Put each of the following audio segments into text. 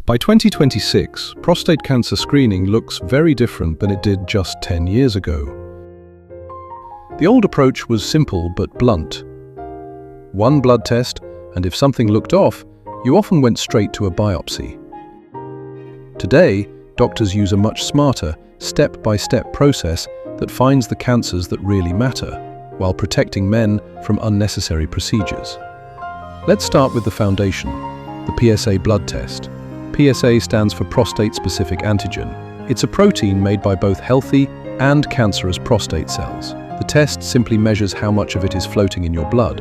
By 2026, prostate cancer screening looks very different than it did just 10 years ago. The old approach was simple but blunt. One blood test, and if something looked off, you often went straight to a biopsy. Today, doctors use a much smarter, step-by-step process that finds the cancers that really matter, while protecting men from unnecessary procedures. Let's start with the foundation, the PSA blood test. PSA stands for prostate-specific antigen. It's a protein made by both healthy and cancerous prostate cells. The test simply measures how much of it is floating in your blood.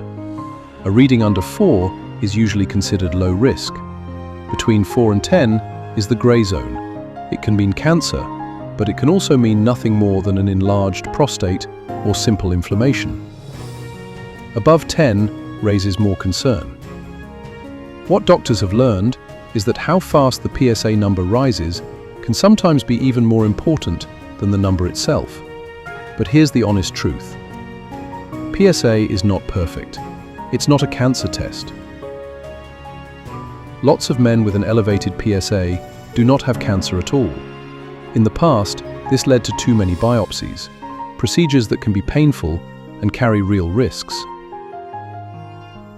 A reading under 4 is usually considered low risk. Between 4 and 10 is the gray zone. It can mean cancer, but it can also mean nothing more than an enlarged prostate or simple inflammation. Above 10 raises more concern. What doctors have learned is that how fast the PSA number rises can sometimes be even more important than the number itself. But here's the honest truth. PSA is not perfect. It's not a cancer test. Lots of men with an elevated PSA do not have cancer at all. In the past, this led to too many biopsies, procedures that can be painful and carry real risks.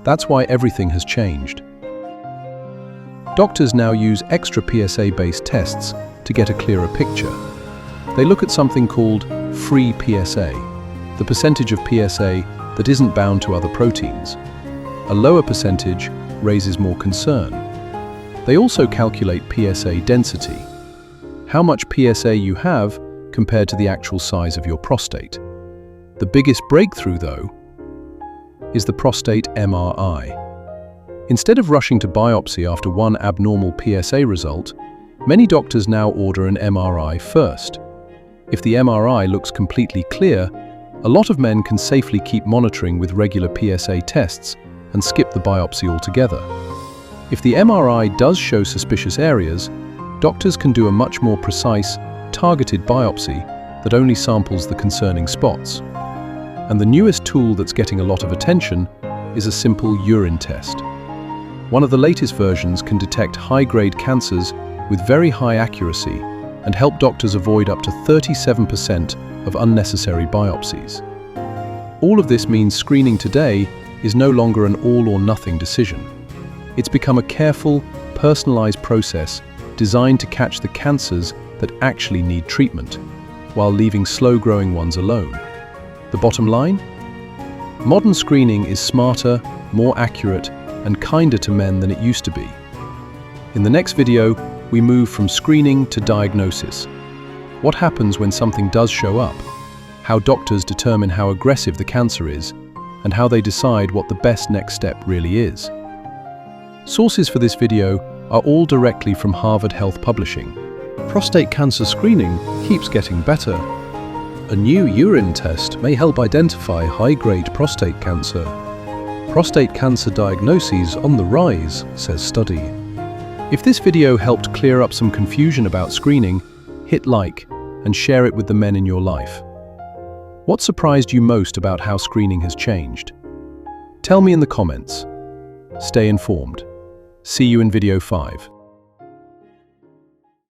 That's why everything has changed. Doctors now use extra PSA-based tests to get a clearer picture. They look at something called free PSA, the percentage of PSA that isn't bound to other proteins. A lower percentage raises more concern. They also calculate PSA density, how much PSA you have compared to the actual size of your prostate. The biggest breakthrough, though, is the prostate MRI. Instead of rushing to biopsy after one abnormal PSA result, many doctors now order an MRI first. If the MRI looks completely clear, a lot of men can safely keep monitoring with regular PSA tests and skip the biopsy altogether. If the MRI does show suspicious areas, doctors can do a much more precise, targeted biopsy that only samples the concerning spots. And the newest tool that's getting a lot of attention is a simple urine test. One of the latest versions can detect high-grade cancers with very high accuracy and help doctors avoid up to 37% of unnecessary biopsies. All of this means screening today is no longer an all-or-nothing decision. It's become a careful, personalized process designed to catch the cancers that actually need treatment, while leaving slow-growing ones alone. The bottom line? Modern screening is smarter, more accurate, and kinder to men than it used to be. In the next video, we move from screening to diagnosis. What happens when something does show up? How doctors determine how aggressive the cancer is, and how they decide what the best next step really is. Sources for this video are all directly from Harvard Health Publishing. Prostate cancer screening keeps getting better. A new urine test may help identify high-grade prostate cancer. Prostate cancer diagnoses on the rise, says study. If this video helped clear up some confusion about screening, hit like and share it with the men in your life. What surprised you most about how screening has changed? Tell me in the comments. Stay informed. See you in video 5.